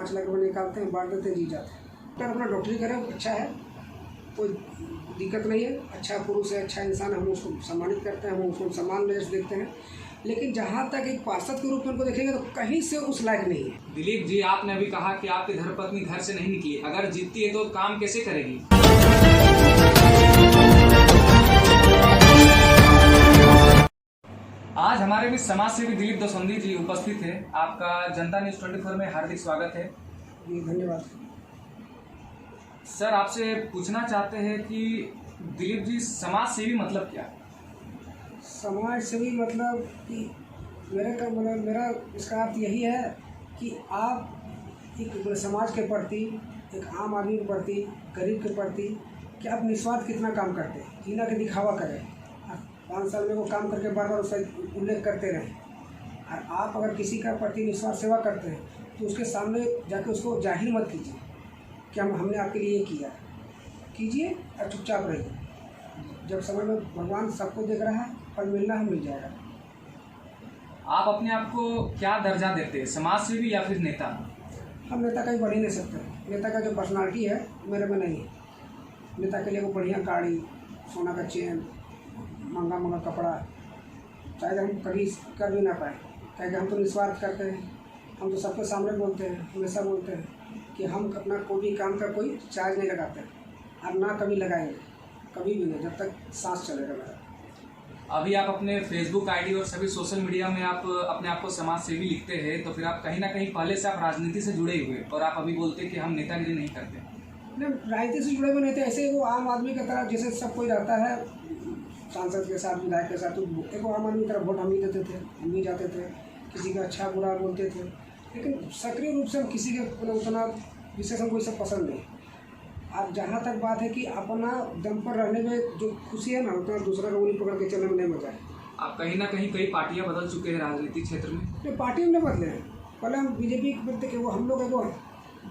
5 लाख रुपये निकालते हैं, बांट देते हैं, जी जाते हैं। डॉक्टर अपना डॉक्टरी करे, अच्छा है, कोई दिक्कत नहीं है, अच्छा पुरुष है, अच्छा इंसान है, हम उसको सम्मानित करते हैं, हम उसको सम्मान नजर देखते हैं। लेकिन जहाँ तक एक पार्षद के रूप में उनको देखेंगे तो कहीं से उस लायक नहीं है। दिलीप जी, आपने अभी कहा कि आपकी धर्मपत्नी घर से नहीं निकली, अगर जीतती है तो काम कैसे करेगी? आज हमारे बीच समाज सेवी दिलीप दोसंदी जी उपस्थित है। आपका जनता न्यूज़ 24 में हार्दिक स्वागत है। जी धन्यवाद। सर, आपसे पूछना चाहते हैं कि दिलीप जी, समाज सेवी मतलब क्या? समाज सेवी मतलब कि मेरा इसका अर्थ यही है कि आप एक समाज के प्रति, एक आम आदमी के प्रति, गरीब के प्रति कि आप निस्वार्थ कितना काम करते हैं, जीना के दिखावा करें। 5 साल में वो काम करके बार बार उसका उल्लेख करते रहें। और आप अगर किसी का प्रति निस्वार्थ सेवा करते हैं तो उसके सामने जाके उसको जाहिर मत कीजिए कि हमने आपके लिए ये किया। कीजिए और चुपचाप रहिए। जब समय में भगवान सबको देख रहा है, फल मिलना है, मिल जाएगा। आप अपने आप को क्या दर्जा देते हैं, समाज सेवी या फिर नेता? हम नेता कहीं बढ़ ही नहीं सकते। नेता का जो पर्सनालिटी है मेरे में नहीं है। नेता के लिए वो बढ़िया गाड़ी, सोना का चेन, महंगा कपड़ा शायद हम कभी कर भी ना पाए, क्योंकि हम तो निस्वार्थ करते हैं। हम तो सबके सामने बोलते हैं, हमेशा बोलते हैं कि हम अपना कोई भी काम का कोई चार्ज नहीं लगाते और ना कभी लगाएंगे, कभी भी नहीं, जब तक सांस चलेगा मेरा। अभी आप अपने फेसबुक आईडी और सभी सोशल मीडिया में आप अपने आप को समाज सेवी लिखते हैं, तो फिर आप कहीं ना कहीं पहले से आप राजनीति से जुड़े हुए, और आप अभी बोलते हैं कि हम नेतागिरी नहीं करते। नहीं, राजनीति से जुड़े हुए नहीं थे। ऐसे वो आम आदमी की तरह जैसे सब कोई रहता है, सांसद के साथ, विधायक के साथ, तो एक आम आदमी की तरह वोट हम ही देते थे, हम भी जाते थे, किसी का अच्छा बुरा बोलते थे। लेकिन सक्रिय रूप से हम किसी के उतना विशेष हमको सब पसंद नहीं। और जहाँ तक बात है कि अपना दम पर रहने में जो खुशी है ना, उतना दूसरा रोली पकड़ के चलने में नहीं मजा है। आप कहीं ना कहीं कई पार्टियां बदल चुके हैं राजनीतिक क्षेत्र में। तो पार्टी में नहीं बदले हैं। पहले हम बीजेपी के प्रति वो हम लोग वो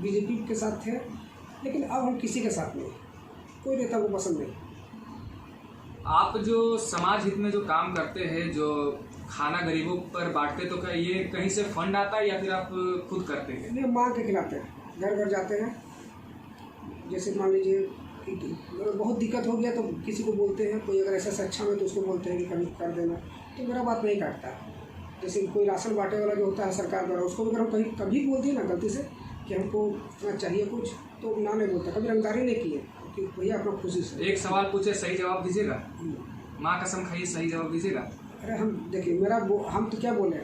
बीजेपी के साथ थे, लेकिन अब हम किसी के साथ नहीं, कोई नेता को पसंद नहीं। आप जो समाज हित में जो काम करते हैं, जो खाना गरीबों पर बांटते, तो क्या ये कहीं से फंड आता है या फिर आप खुद करते हैं? नहीं, मांग के खिलाते हैं, घर घर जाते हैं। जैसे मान लीजिए कि बहुत दिक्कत हो गया तो किसी को बोलते हैं, कोई अगर ऐसा अच्छा में तो उसको बोलते हैं कि कभी कर देना, तो मेरा बात नहीं काटता। जैसे कोई राशन बांटे वाला जो होता है सरकार द्वारा, उसको भी अगर हम कहीं कभी बोल दिए ना गलती से कि हमको इतना चाहिए कुछ, तो ना नहीं बोलता, कभी रंगदारी नहीं किए कि भैया अपना खुशी से। एक सवाल पूछे, सही जवाब दीजिएगा। माँ कसम खाइए, सही जवाब दीजिएगा। अरे हम देखिए, हम तो क्या बोले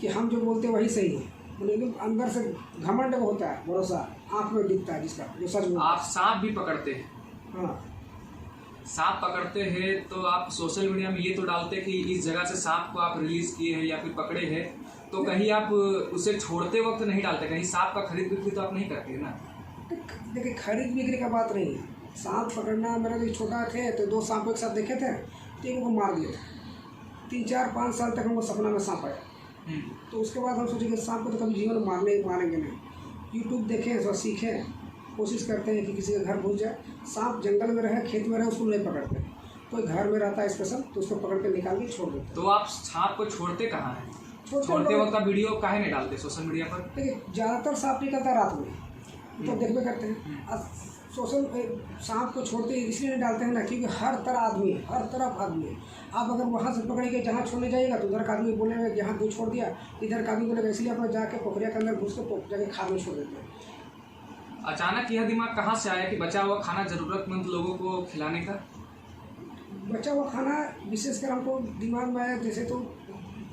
कि हम जो बोलते हैं वही सही है, लेकिन अंदर से घमंड होता है, भरोसा आँख में दिखता है जिसका, जो सच बोलता है। आप सांप भी पकड़ते हैं। हाँ, सांप पकड़ते हैं तो आप सोशल मीडिया में ये तो डालते हैं कि इस जगह से सांप को आप रिलीज किए हैं या फिर पकड़े हैं, तो कहीं आप उसे छोड़ते वक्त नहीं डालते, कहीं सांप का खरीद बिक्री तो आप नहीं करते ना? देखिए, खरीद बिक्री का बात नहीं है। सांप पकड़ना, मेरा जो छोटा थे तो 2 सांप एक साथ देखे थे, तो एक को मार दिए थे। 3, 4, 5 साल तक हमको सपना में सांप आया। तो उसके बाद हम सोचे कि सांप को तो कभी जीवन में मारेंगे नहीं। यूट्यूब देखें, थोड़ा सीखें, कोशिश करते हैं कि किसी का घर घुस जाए, सांप जंगल में रहे, खेत में रहे, उसको नहीं पकड़ते। कोई घर में रहता है स्पेशल, तो उसको पकड़ के निकाल के छोड़ देते। तो आप सांप को छोड़ते कहाँ हैं? छोड़ते वक्त का वीडियो काहे नहीं डालते सोशल मीडिया पर? देखिए, ज़्यादातर सांप निकलता रात में, तो देखते करते हैं। सोशल सांप को छोड़ते इसलिए नहीं डालते हैं ना, क्योंकि हर तरफ आदमी है। आप अगर वहाँ से पकड़ेंगे, जहाँ छोड़ने जाइएगा तो उधर का आदमी बोलेगा जहाँ कोई छोड़ दिया, इधर का आदमी बोलेगा, इसलिए अपना जाके पोखरिया के अंदर घुस के जाके खाद में छोड़ देते हैं। अचानक यह दिमाग कहाँ से आया कि बचा हुआ खाना जरूरतमंद लोगों को खिलाने का? बचा हुआ खाना विशेषकर हमको दिमाग में आया, जैसे तो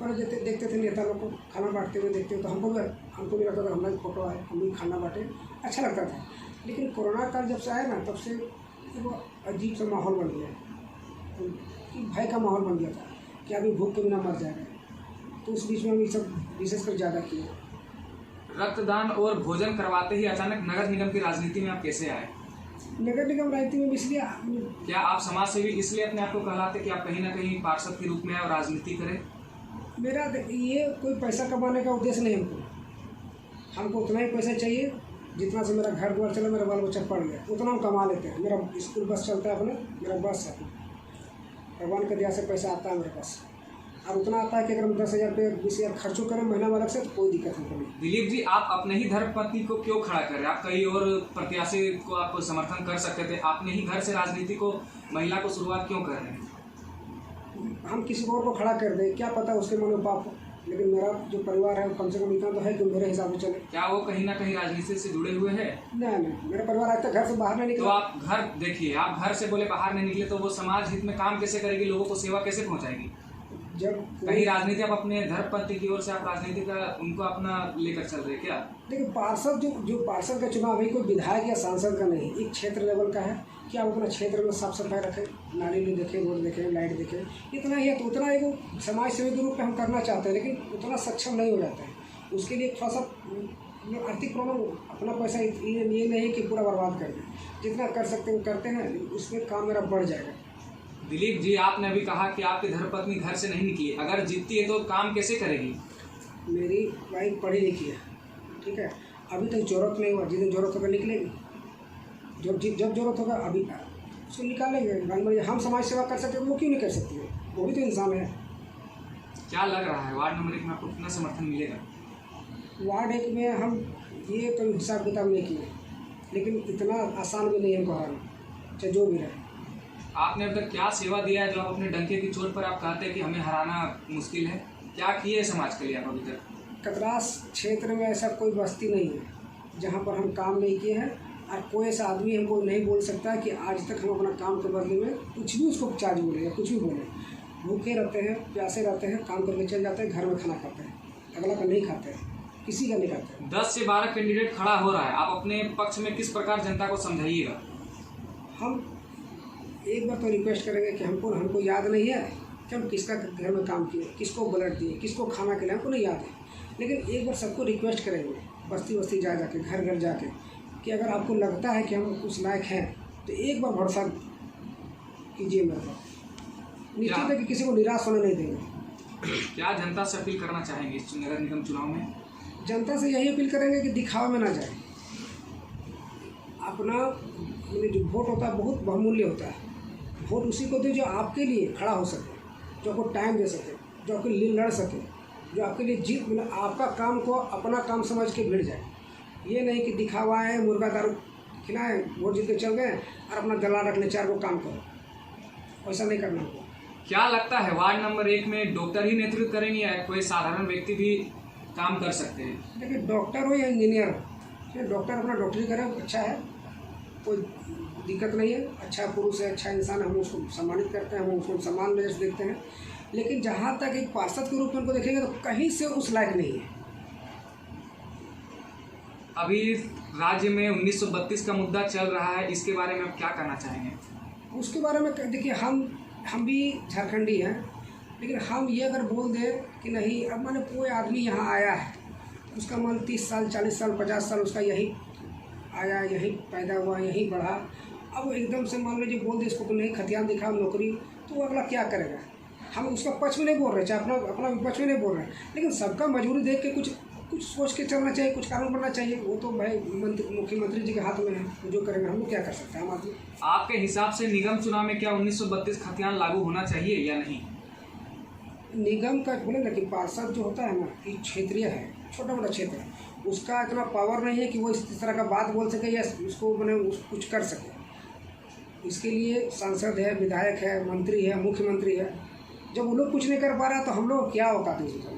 पर देखते थे नेता लोग को खाना बांटते हुए देखते, तो हमको भी लगता था हमारी फोटो आए, हम भी खाना बांटे, अच्छा लगता था। लेकिन कोरोना काल जब से आया ना, तब से वो अजीब सा माहौल बन गया, कि भय का माहौल बन गया था कि आदमी भूख के बिना मर जाएगा। तो उस बीच में हम ये सब विशेषकर ज़्यादा किए। रक्तदान और भोजन करवाते ही अचानक नगर निगम की राजनीति में आप कैसे आए? नगर निगम राजनीति में इसलिए, क्या आप समाज सेवी इसलिए अपने आप को कहलाते कि आप कहीं ना कहीं पार्षद के रूप में आए और राजनीति करें? मेरा ये कोई पैसा कमाने का उद्देश्य नहीं हमको उतना ही पैसा चाहिए जितना से मेरा घर द्वार चला, मेरा बाल बच्चा पढ़ गया, उतना हम कमा लेते हैं। मेरा स्कूल बस चलता है अपने, मेरा बस है, भगवान के दया से पैसा आता है मेरे पास। और उतना आता है कि अगर हम 10,000 रुपये 20,000 खर्चों करें महीना वाला से तो कोई दिक्कत हमको नहीं। दिलीप जी, आप अपने ही धर्मपत्नी को क्यों खड़ा कर रहे हैं? आप कई और प्रत्याशी को आप समर्थन कर सकते थे, आपने ही घर से राजनीति को, महिला को शुरुआत क्यों कर रहे हैं? हम किसी और को खड़ा कर दें, क्या पता उसके मन में पाप हो, लेकिन मेरा जो परिवार है कम से कम इतना तो है कि मेरे हिसाब से चले। क्या वो कहीं ना कहीं राजनीति से जुड़े हुए हैं? नहीं, मेरा परिवार आज तक घर से बाहर नहीं तो निकला। आप घर देखिए, आप घर से बोले बाहर नहीं निकले, तो वो समाज हित में काम कैसे करेगी, लोगों को सेवा कैसे पहुंचाएगी? जब कहीं राजनीति आप अपने धर्मपत्नी की ओर से आप राजनीति का उनको अपना लेकर चल रहे हैं क्या? देखिए, पार्षद जो पार्षद का चुनाव है कोई विधायक या सांसद का नहीं, एक क्षेत्र लेवल का है कि आप अपना क्षेत्र में साफ सफाई रखें, नाली में देखें, रोड देखें, लाइट देखें, इतना ही है। तो उतना एक समाज सेवी के रूप में हम करना चाहते हैं, लेकिन उतना सक्षम नहीं हो जाते हैं। उसके लिए थोड़ा सा आर्थिक प्रॉब्लम, अपना पैसा ये नहीं कि पूरा बर्बाद कर दें, जितना कर सकते हैं करते हैं, उसमें काम मेरा बढ़ जाएगा। दिलीप जी, आपने अभी कहा कि आपकी धर्मपत्नी घर से नहीं निकली, अगर जीतती है तो काम कैसे करेगी? मेरी वाइफ पढ़ी लिखी है, ठीक है, अभी तक जरूरत नहीं हुआ, जिस दिन जरूरत होगा निकलेगी, जब जरूरत होगा अभी उसको निकालेंगे। हम समाज सेवा कर सकते हैं, वो क्यों नहीं कर सकती है? वो भी तो इंसान है। क्या लग रहा है वार्ड नंबर 1 में आपको कितना समर्थन मिलेगा? वार्ड 1 में हम ये कोई हिसाब किताब नहीं किए, लेकिन इतना आसान भी नहीं है हराना, चाहे जो भी रहे। आपने अब तक क्या सेवा दिया है जो आप अपने डंके की चोट पर आप कहते हैं कि हमें हराना मुश्किल है? क्या किए है समाज के लिए आप अभी तक? कतरास क्षेत्र में ऐसा कोई बस्ती नहीं है जहाँ पर हम काम नहीं किए हैं, और कोई ऐसा आदमी हमको नहीं बोल सकता कि आज तक हम अपना काम के बदले में कुछ भी उसको चार्ज बोले या कुछ भी बोले। भूखे रहते हैं, प्यासे रहते हैं, काम करके चल जाते हैं, घर में खाना खाते हैं, अगला का नहीं खाते हैं, किसी का नहीं खाते हैं। 10 से 12 कैंडिडेट खड़ा हो रहा है, आप अपने पक्ष में किस प्रकार जनता को समझाइएगा? हम एक बार तो रिक्वेस्ट करेंगे कि हमको याद नहीं है कि हम किसका घर में काम किए, किसको ब्लड दिए, किसको खाना खिलाए, हमको नहीं याद है, लेकिन एक बार सबको रिक्वेस्ट करेंगे, बस्ती बस्ती जा जाके, घर घर जाके, कि अगर आपको लगता है कि हम उस लायक हैं तो एक बार भरोसा कीजिए मेरे पर। निश्चित है कि किसी को निराश होने नहीं देंगे। क्या जनता से अपील करना चाहेंगे इस नगर निगम चुनाव में? जनता से यही अपील करेंगे कि दिखावा में ना जाए। अपना जो वोट होता है बहुत बहुमूल्य होता है। वोट उसी को दे जो आपके लिए खड़ा हो सके, जो आपको टाइम दे सके, जो आपके लिए लड़ सके, जो आपके लिए जीत, मतलब आपका काम को अपना काम समझ के भिड़ जाए। ये नहीं कि दिखावा है, मुर्गा दारू खिलाएं, वोट जीत के चल गए और अपना गला रख ले, 4 को काम करो, ऐसा नहीं करना होगा। क्या लगता है वार्ड नंबर 1 में डॉक्टर ही नेतृत्व करेंगे या कोई साधारण व्यक्ति भी काम कर सकते हैं? देखिए, डॉक्टर हो या इंजीनियर हो, डॉक्टर अपना डॉक्टरी करे, अच्छा है, कोई दिक्कत नहीं है, अच्छा पुरुष है, अच्छा इंसान है, हम उसको सम्मानित करते हैं, हम उसको सम्मान नजर से देखते हैं। लेकिन जहाँ तक एक पार्षद के रूप में उनको देखेंगे तो कहीं से उस लायक नहीं है। अभी राज्य में 1932 का मुद्दा चल रहा है, इसके बारे में आप क्या कहना चाहेंगे? उसके बारे में देखिए, हम भी झारखंडी हैं, लेकिन हम ये अगर बोल दें कि नहीं, अब माने कोई आदमी यहाँ आया है, उसका मन 30 साल 40 साल 50 साल उसका यही आया, यही पैदा हुआ, यही बढ़ा, अब एकदम से मान लीजिए बोल दे इसको नहीं खतियान दिखा नौकरी, तो वो अगला क्या करेगा? हम उसका पक्ष में नहीं बोल रहे, चाहे अपना विपक्ष में नहीं बोल रहे, लेकिन सबका मजबूरी देख के कुछ सोच के चलना चाहिए, कुछ कानून बनना चाहिए। वो तो भाई मुख्यमंत्री जी के हाथ में है, वो जो करेंगे, हम लोग क्या कर सकते हैं, हम आदमी। आपके हिसाब से निगम चुनाव में क्या 1932 खतियान लागू होना चाहिए या नहीं? निगम का बोले ना कि पार्षद जो होता है ना, कि क्षेत्रीय है, छोटा मोटा क्षेत्र है, उसका इतना पावर नहीं है कि वो इस तरह का बात बोल सके या उसको मैंने कुछ कर सके। इसके लिए सांसद है, विधायक है, मंत्री है, मुख्यमंत्री है। जब वो लोग कुछ नहीं कर पा रहा तो हम लोग क्या औकात है?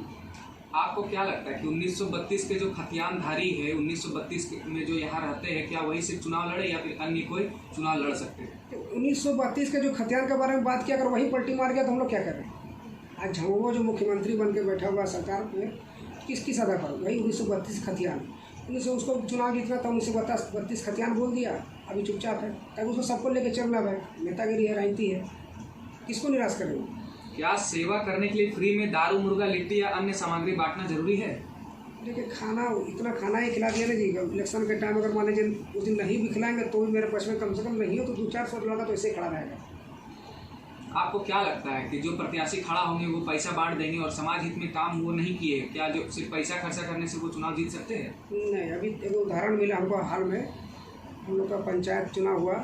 आपको क्या लगता है कि 1932 के जो खतियानधारी है, 1932 में जो यहाँ रहते हैं, क्या वही सिर्फ चुनाव लड़े या फिर अन्य कोई चुनाव लड़ सकते हैं? 1932 के जो खतियान के बारे में बात किया, अगर वही पलटी मार गया तो हम लोग क्या करें? आज झमोवा जो मुख्यमंत्री बन के बैठा हुआ सरकार में, किसकी सदा करो? भाई 1932 खतियान, 1900 उसको चुनाव जीतना था, 1932 खतियान बोल दिया, अभी चुपचाप है, ताकि उसको सबको लेके चलना भाई, नेतागिरी है, राजनीति है, किसको निराश करेंगे? क्या सेवा करने के लिए फ्री में दारू, मुर्गा, लिट्टी या अन्य सामग्री बांटना जरूरी है? देखिए, इतना खाना ही खिला दिया ना जी। इलेक्शन के टाइम अगर मान लीजिए उस दिन नहीं भी खिलाएंगे तो भी मेरे पास में कम से कम नहीं हो तो 200-400 लड़का तो ऐसे ही खड़ा रहेगा। आपको क्या लगता है कि जो प्रत्याशी खड़ा होंगे वो पैसा बांट देंगे और समाज हित में काम वो नहीं किए, क्या जो सिर्फ पैसा खर्चा करने से वो चुनाव जीत सकते हैं? नहीं, अभी एक उदाहरण मिला हमको हाल में, हम लोग का पंचायत चुनाव हुआ,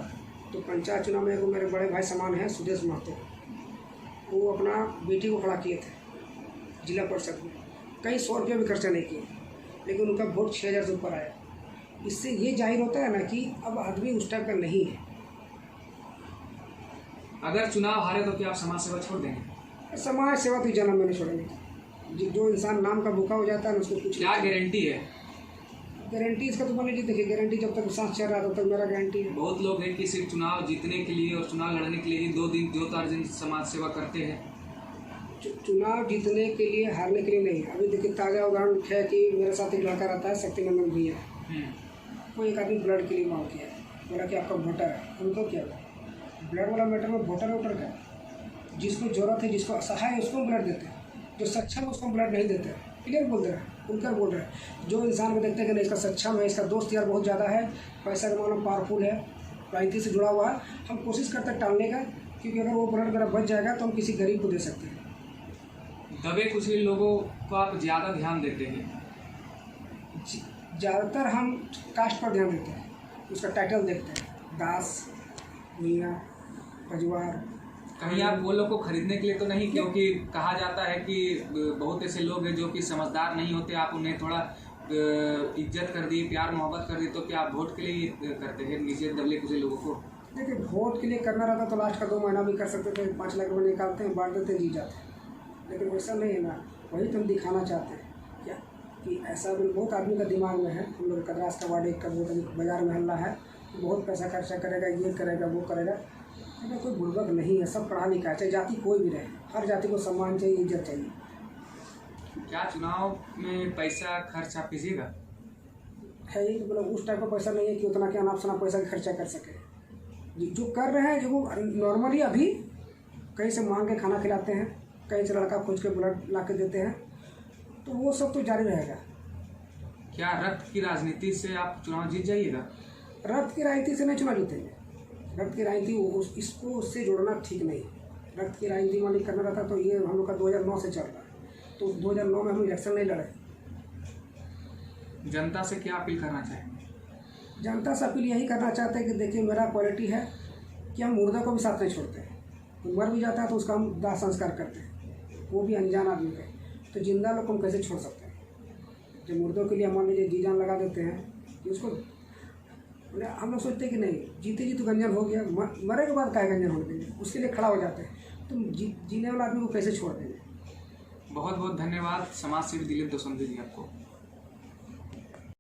तो पंचायत चुनाव में मेरे बड़े भाई समान हैं सुदेश महतो, वो अपना बेटी को खड़ा किए थे, जिला परिषद में, कहीं 100 रुपया भी खर्चा नहीं किए, लेकिन उनका वोट 6000 से ऊपर आया। इससे ये जाहिर होता है ना कि अब आदमी उस टाइप का नहीं है। अगर चुनाव हारे तो क्या आप समाज सेवा छोड़ देंगे? समाज सेवा तो जन्म में नहीं छोड़ेंगे। जो इंसान नाम का भूखा हो जाता है ना, उसको कुछ क्या गारंटी है? गारंटी इसका तो मान लीजिए, देखिए गारंटी जब तक सांस चल रहा है तब तक मेरा गारंटी है। बहुत लोग हैं कि सिर्फ चुनाव जीतने के लिए और चुनाव लड़ने के लिए ही 2-4 दिन समाज सेवा करते हैं। चुनाव जीतने के लिए, हारने के लिए नहीं। अभी देखिए ताज़ा उदाहरण है कि मेरे साथ एक लड़का रहता है, शक्तिनंदन भैया। वो एक आदमी ब्लड के लिए मांग किया, बोला कि आपका वोटर है। उनको क्या ब्लड वाला मैटर में वोटर वोटर का, जिसको जरूरत है, जिसको असहाय है, उसको ब्लड देते हैं, जो सक्षम है उसको ब्लड नहीं देते। क्लियर बोल रहे हैं, उनका बोल रहे हैं। जो इंसान को देखते हैं कि नहीं इसका सक्षम है, इसका दोस्त यार बहुत ज़्यादा है, पैसा के मामले में पावरफुल है, राजनीति से जुड़ा हुआ है, हम कोशिश करते हैं टालने का, क्योंकि अगर वो ब्लड मेरा बच जाएगा तो हम किसी गरीब को दे सकते हैं। दबे कुचले लोगों को आप ज़्यादा ध्यान देते हैं? ज़्यादातर हम कास्ट पर ध्यान देते हैं, उसका टाइटल देखते हैं, दास, मियाँ, रजवार। कहीं आप वो लोग को खरीदने के लिए तो नहीं? क्योंकि कहा जाता है कि बहुत ऐसे लोग हैं जो कि समझदार नहीं होते, आप उन्हें थोड़ा इज्जत कर दिए, प्यार मोहब्बत कर दिए, तो क्या आप वोट के लिए करते हैं नीचे दबले कुचले लोगों को? देखिए वोट के लिए करना रहता तो लास्ट का 2 महीना भी कर सकते थे, 5 लाख रुपये निकालते हैं, बांट देते हैं, जीत जाते हैं। लेकिन वैसा नहीं है ना, वही तो हम दिखाना चाहते हैं क्या कि ऐसा भी बहुत आदमी का दिमाग में है। हम लोग कदरास का वार्ड एक का बहुत बाजार में हल्ला है, बहुत पैसा खर्चा करेगा, ये करेगा, वो करेगा। अगर कोई बुर्बक नहीं है, सब पढ़ा लिखा है, चाहे जाति कोई भी रहे, हर जाति को सम्मान चाहिए, इज्जत चाहिए। क्या चुनाव में पैसा खर्च आप कीजिएगा? है ही मतलब उस टाइप का पैसा नहीं है कि उतना क्या अनाप शनाप पैसा खर्चा कर सके। जो कर रहे हैं, जो वो नॉर्मली अभी कहीं से मांग के खाना खिलाते हैं, कहीं से लड़का खोज के ब्लड ला के देते हैं, तो वो सब तो जारी रहेगा। क्या रक्त की राजनीति से आप चुनाव जीत जाइएगा? रक्त की राजनीति से नहीं चुनाव जीतेंगे। रक्त की राजनीति इसको उससे जोड़ना ठीक नहीं। रक्त की राजनीति मान करना रहता तो ये हम लोग का 2009 से चल रहा है, तो 2009 में हम इलेक्शन नहीं लड़े। जनता से क्या अपील करना चाहेंगे? जनता से अपील यही करना चाहते हैं कि देखिए मेरा क्वालिटी है कि हम मुर्दा को भी साथ नहीं छोड़ते हैं। तो मर भी जाता है तो उसका हम दाह संस्कार करते हैं, वो भी अनजान आदमी है। तो जिंदा लोग को हम कैसे छोड़ सकते हैं? जब मुर्दों के लिए मान लीजिए जी जान लगा देते हैं कि उसको, हम लोग सोचते हैं कि नहीं जीते जी तो गंजन हो गया, मरे के बाद क्या गंजन होने देंगे, उसके लिए खड़ा हो जाते हैं। तो जीने वाला आदमी को कैसे छोड़ देंगे? बहुत बहुत धन्यवाद समाज सेवी दिलीप दोसंधी जी आपको।